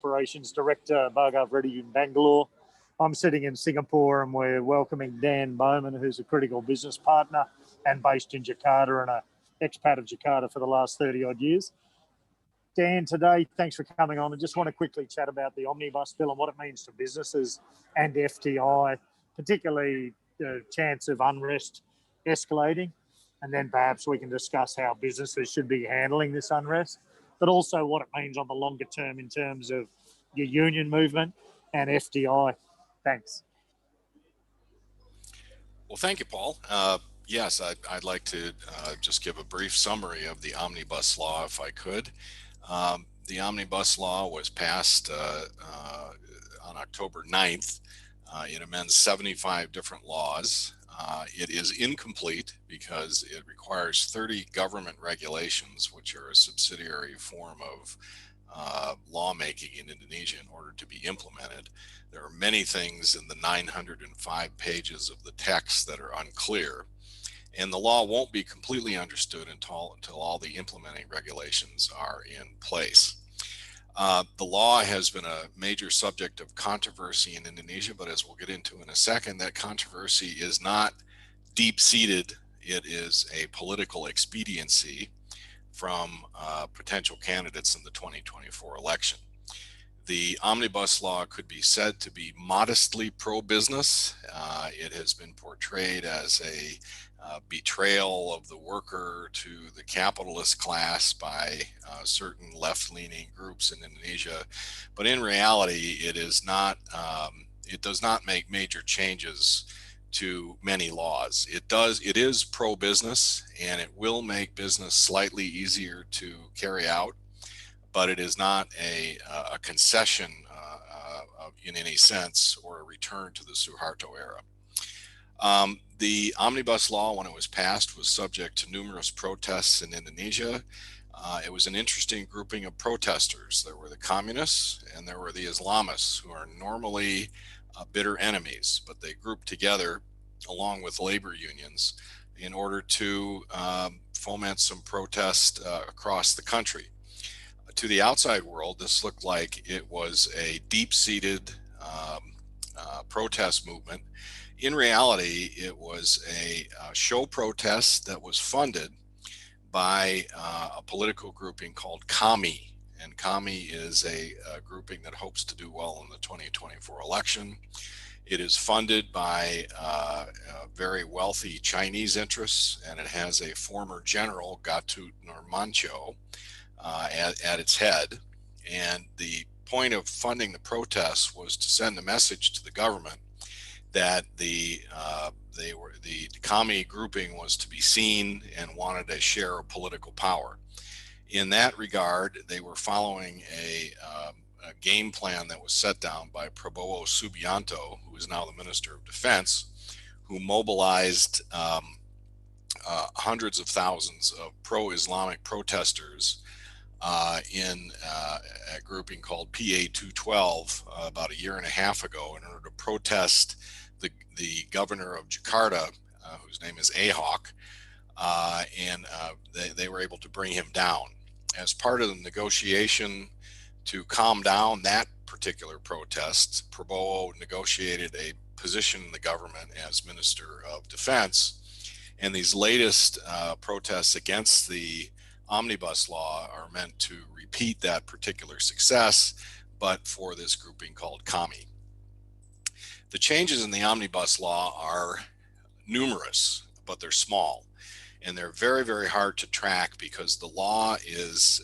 Operations Director, Bhargav Reddy in Bangalore. I'm sitting in Singapore and we're welcoming Dan Bowman, who's a critical business partner and based in Jakarta and an expat of Jakarta for the last 30 odd years. Dan, today, thanks for coming on. I just want to quickly chat about the Omnibus Bill and what it means to businesses and FDI, particularly the chance of unrest escalating. And then perhaps we can discuss how businesses should be handling this unrest, but also what it means on the longer term in terms of your union movement and FDI. Thanks. Well, thank you, Paul. Yes, I'd like to just give a brief summary of the Omnibus Law, if I could. The Omnibus Law was passed on October 9th. It amends 75 different laws. It is incomplete because it requires 30 government regulations, which are a subsidiary form of lawmaking in Indonesia, in order to be implemented. There are many things in the 905 pages of the text that are unclear, and the law won't be completely understood until all the implementing regulations are in place. The law has been a major subject of controversy in Indonesia, but as we'll get into in a second, that controversy is not deep-seated. It is a political expediency from potential candidates in the 2024 election. The Omnibus Law could be said to be modestly pro-business. It has been portrayed as a betrayal of the worker to the capitalist class by certain left-leaning groups in Indonesia, but in reality, it is not. It does not make major changes to many laws. It is pro-business, and it will make business slightly easier to carry out, but it is not a concession in any sense, or a return to the Suharto era. The Omnibus Law, when it was passed, was subject to numerous protests in Indonesia. It was an interesting grouping of protesters. There were the communists and there were the Islamists, who are normally bitter enemies, but they grouped together along with labor unions in order to foment some protest across the country. To the outside world, this looked like it was a deep-seated protest movement. In reality, it was a show protest that was funded by a political grouping called Kami. And Kami is a grouping that hopes to do well in the 2024 election. It is funded by very wealthy Chinese interests, and it has a former general, Gatot Nurmantio, at its head. And the point of funding the protests was to send a message to the government that the Kami grouping was to be seen and wanted a share of political power. In that regard, they were following a game plan that was set down by Prabowo Subianto, who is now the Minister of Defense, who mobilized hundreds of thousands of pro-Islamic protesters in a grouping called PA212 about a year and a half ago, in order to protest the governor of Jakarta, whose name is Ahok, and they were able to bring him down. As part of the negotiation to calm down that particular protest, Prabowo negotiated a position in the government as Minister of Defense, and these latest protests against the Omnibus Law are meant to repeat that particular success, but for this grouping called Kami. The changes in the Omnibus Law are numerous, but they're small, and they're very, very hard to track because the law is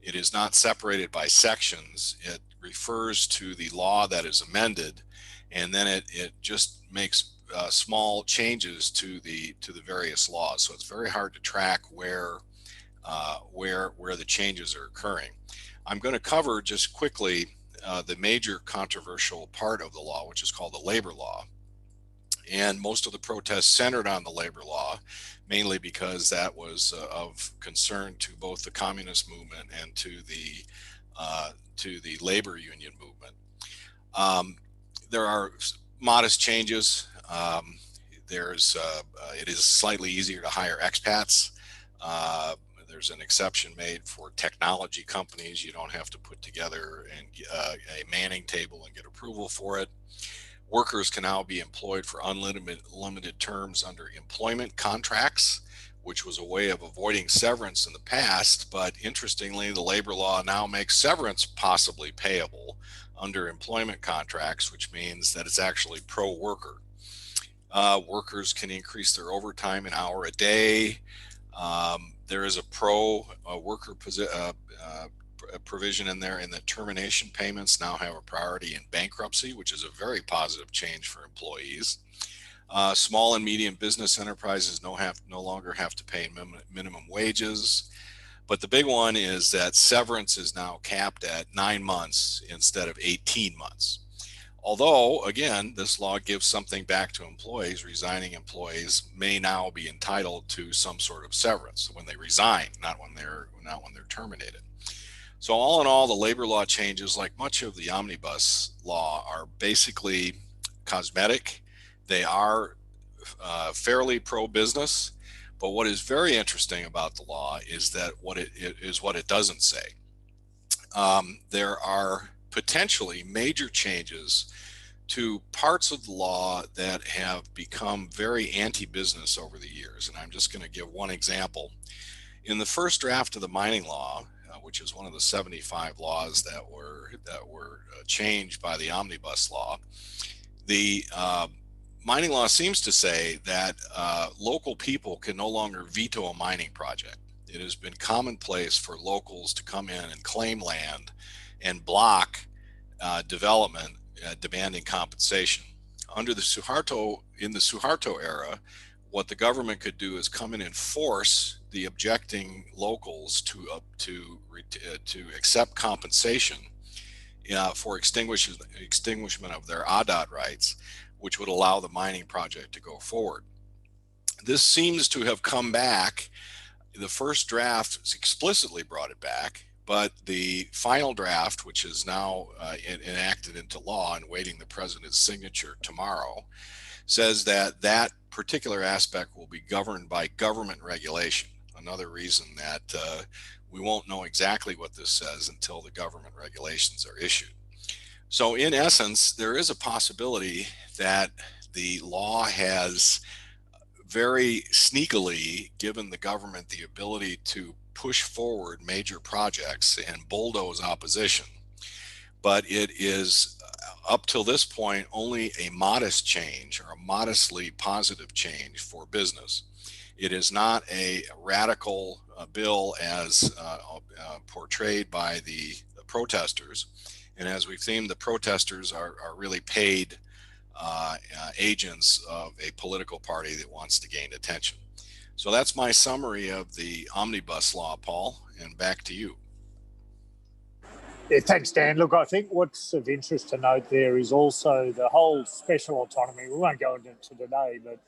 it is not separated by sections. It refers to the law that is amended, and then it just makes small changes to the various laws. So it's very hard to track where the changes are occurring. I'm going to cover just quickly the major controversial part of the law, which is called the labor law. And most of the protests centered on the labor law, mainly because that was of concern to both the communist movement and to the labor union movement. There are modest changes. It is slightly easier to hire expats. there's an exception made for technology companies. You don't have to put together a manning table and get approval for it. Workers can now be employed for unlimited terms under employment contracts, which was a way of avoiding severance in the past. But interestingly, the labor law now makes severance possibly payable under employment contracts, which means that it's actually pro-worker. Workers can increase their overtime an hour a day. There is a pro-worker provision in there, and the termination payments now have a priority in bankruptcy, which is a very positive change for employees. Small and medium business enterprises no longer have to pay minimum wages. But the big one is that severance is now capped at 9 months instead of 18 months. Although, again, this law gives something back to employees. Resigning employees may now be entitled to some sort of severance when they resign, not when they're terminated. So all in all, the labor law changes, like much of the omnibus law, are basically cosmetic. They are fairly pro-business, but what is very interesting about the law is that what it doesn't say. There are potentially major changes to parts of the law that have become very anti-business over the years, and I'm just going to give one example. In the first draft of the mining law, which is one of the 75 laws that were changed by the omnibus law, the mining law seems to say that local people can no longer veto a mining project. It has been commonplace for locals to come in and claim land and block development, demanding compensation. Under the Suharto era, what the government could do is come in and force the objecting locals to accept compensation for extinguishment of their ADAT rights, which would allow the mining project to go forward. This seems to have come back. The first draft explicitly brought it back, but the final draft, which is now enacted into law and waiting the president's signature tomorrow, says that that particular aspect will be governed by government regulation. Another reason that we won't know exactly what this says until the government regulations are issued. So in essence, there is a possibility that the law has very sneakily given the government the ability to push forward major projects and bulldoze opposition. But it is, up till this point, only a modest change, or a modestly positive change for business. It is not a radical bill as portrayed by the protesters. And as we've seen, the protesters are really paid agents of a political party that wants to gain attention. So that's my summary of the omnibus law, Paul, and back to you. Yeah, thanks, Dan. Look, I think what's of interest to note there is also the whole special autonomy. We won't go into it today, but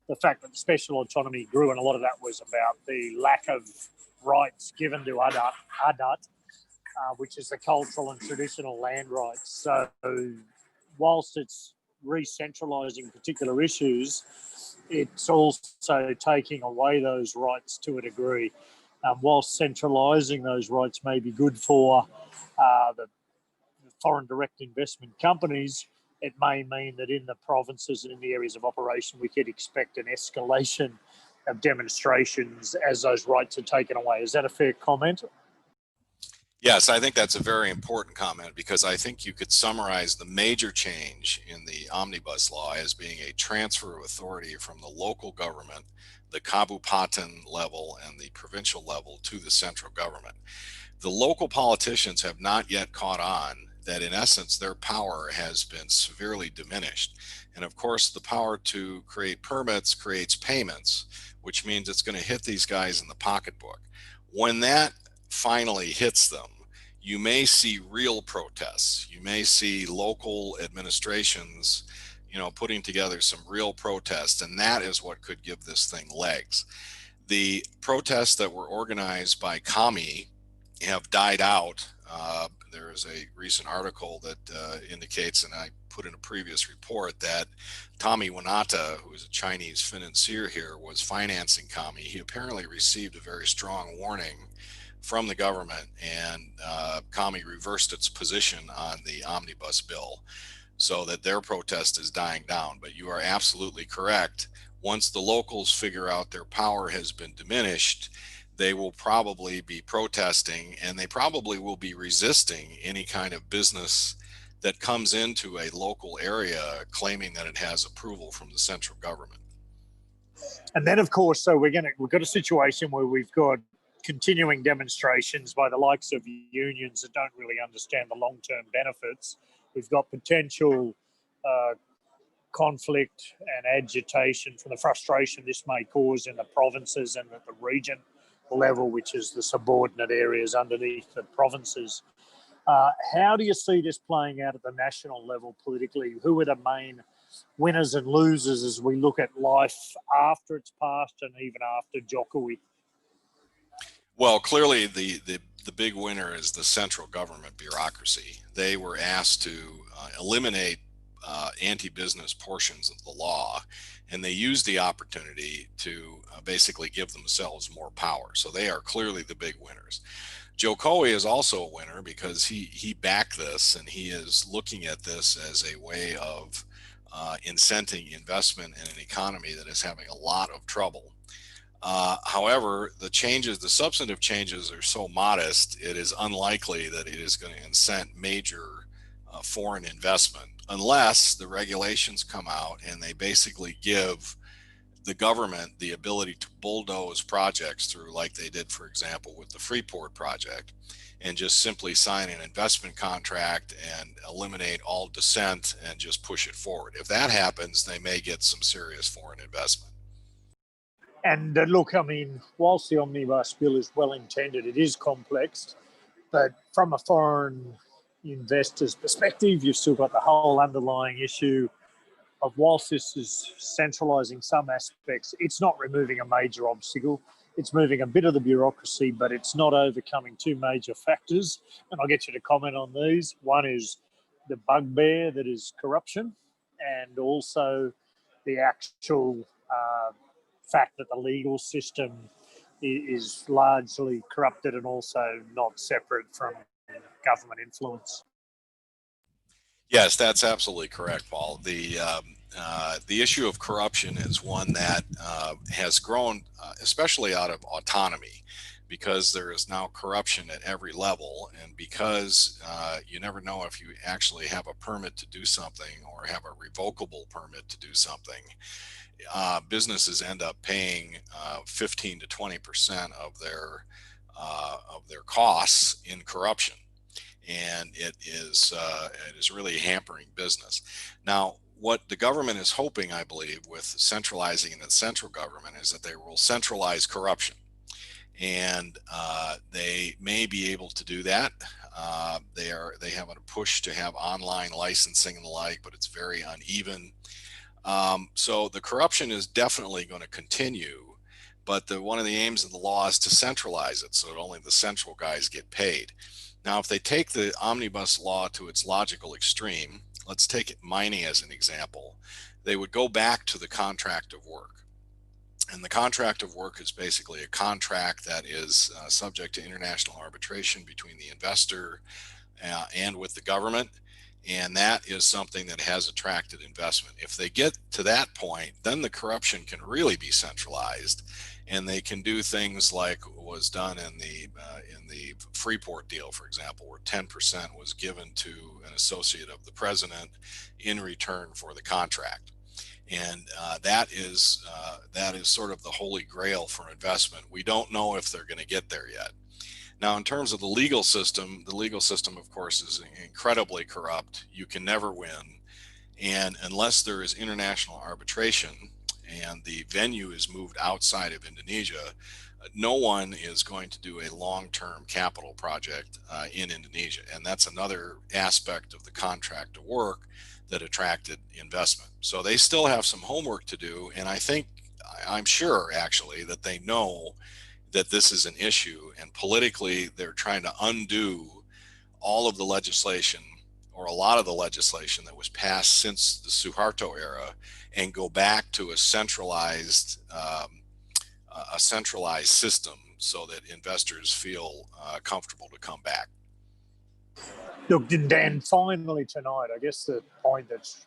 the fact that the special autonomy grew, and a lot of that was about the lack of rights given to Adat, which is the cultural and traditional land rights. So whilst it's re-centralising particular issues, it's also taking away those rights to a degree. Whilst centralising those rights may be good for the foreign direct investment companies, it may mean that in the provinces and in the areas of operation, we could expect an escalation of demonstrations as those rights are taken away. Is that a fair comment? Yes, I think that's a very important comment, because I think you could summarize the major change in the omnibus law as being a transfer of authority from the local government, the Kabupaten level and the provincial level, to the central government. The local politicians have not yet caught on that in essence their power has been severely diminished. And of course the power to create permits creates payments, which means it's going to hit these guys in the pocketbook. When that finally hits them, you may see real protests. You may see local administrations, putting together some real protests, and that is what could give this thing legs. The protests that were organized by Kami have died out there is a recent article that indicates, and I put in a previous report, that Tommy Wanata, who is a Chinese financier here, was financing Kami. He apparently received a very strong warning from the government, and Kami reversed its position on the omnibus bill, so that their protest is dying down. But you are absolutely correct. Once the locals figure out their power has been diminished, they will probably be protesting, and they probably will be resisting any kind of business that comes into a local area claiming that it has approval from the central government. And then, of course, so we've got a situation where we've got continuing demonstrations by the likes of unions that don't really understand the long-term benefits. We've got potential conflict and agitation from the frustration this may cause in the provinces and at the region level, which is the subordinate areas underneath the provinces. How do you see this playing out at the national level politically? Who are the main winners and losers as we look at life after it's passed and even after Jokowi? Well, clearly the big winner is the central government bureaucracy. They were asked to eliminate anti-business portions of the law, and they used the opportunity to basically give themselves more power. So they are clearly the big winners. Jokowi is also a winner because he backed this, and he is looking at this as a way of incenting investment in an economy that is having a lot of trouble. However, the substantive changes are so modest, it is unlikely that it is going to incent major foreign investment unless the regulations come out and they basically give the government the ability to bulldoze projects through, like they did, for example, with the Freeport project, and just simply sign an investment contract and eliminate all dissent and just push it forward. If that happens, they may get some serious foreign investment. And look, I mean, whilst the Omnibus Bill is well intended, it is complex, but from a foreign investor's perspective, you've still got the whole underlying issue of, whilst this is centralising some aspects, it's not removing a major obstacle. It's moving a bit of the bureaucracy, but it's not overcoming two major factors. And I'll get you to comment on these. One is the bugbear that is corruption, and also the actual fact that the legal system is largely corrupted and also not separate from government influence. Yes, that's absolutely correct, Paul. The issue of corruption is one that has grown, especially out of autonomy, because there is now corruption at every level, and because you never know if you actually have a permit to do something or have a revocable permit to do something. Businesses end up paying 15 to 20% of their costs in corruption, and it is really hampering business. Now, what the government is hoping, I believe, with centralizing in the central government, is that they will centralize corruption, and they may be able to do that. They have a push to have online licensing and the like, but it's very uneven. So the corruption is definitely going to continue, but one of the aims of the law is to centralize it so that only the central guys get paid. Now, if they take the omnibus law to its logical extreme, let's take mining as an example, they would go back to the contract of work. And the contract of work is basically a contract that is subject to international arbitration between the investor and with the government. And that is something that has attracted investment. If they get to that point, then the corruption can really be centralized, and they can do things like was done in the Freeport deal, for example, where 10% was given to an associate of the president in return for the contract. And that is sort of the holy grail for investment. We don't know if they're going to get there yet. Now, in terms of the legal system, of course, is incredibly corrupt. You can never win. And unless there is international arbitration and the venue is moved outside of Indonesia, no one is going to do a long-term capital project in Indonesia. And that's another aspect of the contract of work that attracted investment. So they still have some homework to do. And I'm sure actually that they know that this is an issue, and politically they're trying to undo all of the legislation, or a lot of the legislation that was passed since the Suharto era, and go back to a centralized system so that investors feel comfortable to come back. Look, Dan, finally tonight, I guess the point that's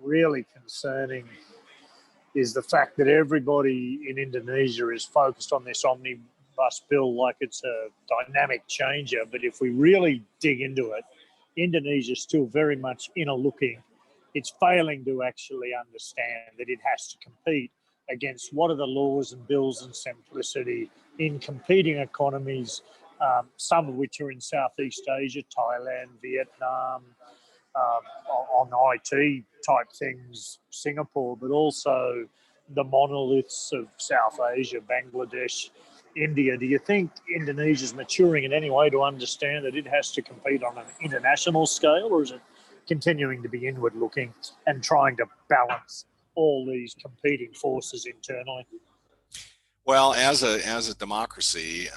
really concerning is the fact that everybody in Indonesia is focused on this omnibus bill like it's a dynamic changer. But if we really dig into it, Indonesia is still very much inner looking. It's failing to actually understand that it has to compete against what are the laws and bills and simplicity in competing economies, some of which are in Southeast Asia, Thailand, Vietnam, on IT type things, Singapore, but also the monoliths of South Asia, Bangladesh, India. Do you think Indonesia is maturing in any way to understand that it has to compete on an international scale, or is it continuing to be inward looking and trying to balance all these competing forces internally? Well, as a democracy,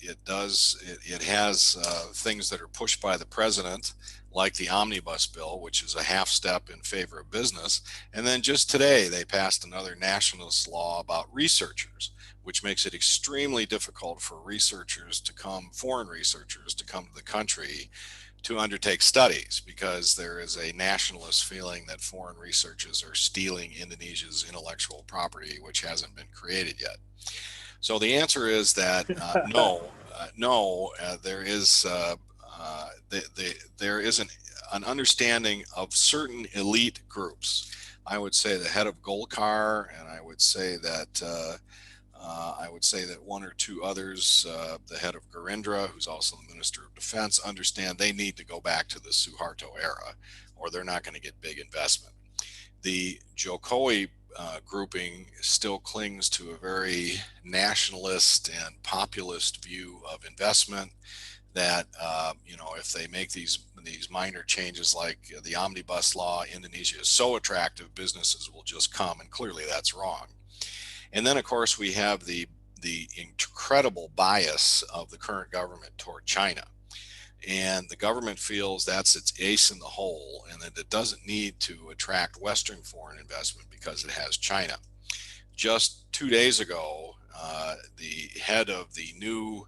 it has things that are pushed by the president, like the Omnibus Bill, which is a half step in favor of business. And then just today, they passed another nationalist law about researchers, which makes it extremely difficult for foreign researchers to come to the country to undertake studies, because there is a nationalist feeling that foreign researchers are stealing Indonesia's intellectual property, which hasn't been created yet. So the answer is that there is an understanding of certain elite groups. I would say the head of Golkar, and I would say that one or two others, the head of Gerindra, who's also the Minister of Defense, understand they need to go back to the Suharto era, or they're not going to get big investment. The Jokowi grouping still clings to a very nationalist and populist view of investment, that if they make these minor changes like the Omnibus Law, Indonesia is so attractive, businesses will just come, and clearly that's wrong. And then, of course, we have the incredible bias of the current government toward China. And the government feels that's its ace in the hole, and that it doesn't need to attract Western foreign investment because it has China. Just 2 days ago, the head of the new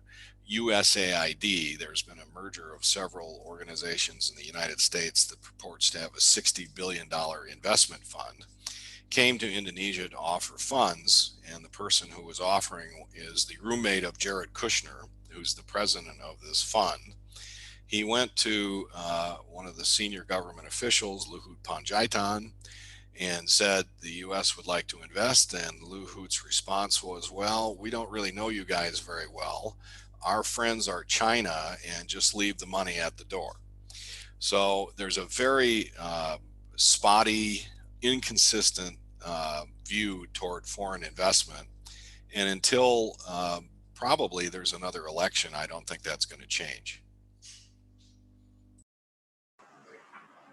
USAID, there's been a merger of several organizations in the United States that purports to have a $60 billion investment fund, came to Indonesia to offer funds, and the person who was offering is the roommate of Jared Kushner, who's the president of this fund. He went to one of the senior government officials, Luhut Panjaitan, and said the U.S. would like to invest, and Luhut's response was, well, we don't really know you guys very well. Our friends are China, and just leave the money at the door. So there's a very spotty, inconsistent view toward foreign investment. And until probably there's another election, I don't think that's going to change.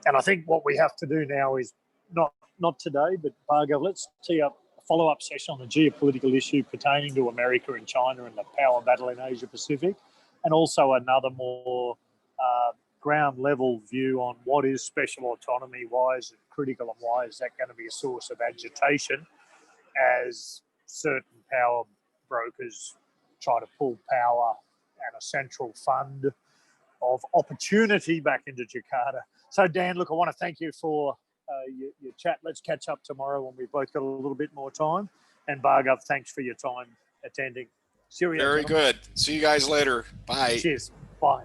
And I think what we have to do now is not today, but Bhargav, let's tee up a follow-up session on the geopolitical issue pertaining to America and China and the power battle in Asia Pacific, and also another more ground level view on what is special autonomy, why is it critical, and why is that going to be a source of agitation as certain power brokers try to pull power and a central fund of opportunity back into Jakarta. So Dan, look, I want to thank you for your chat. Let's catch up tomorrow when we've both got a little bit more time. And Bhargav, thanks for your time attending. Very good. See you guys later. Bye. Cheers. Bye.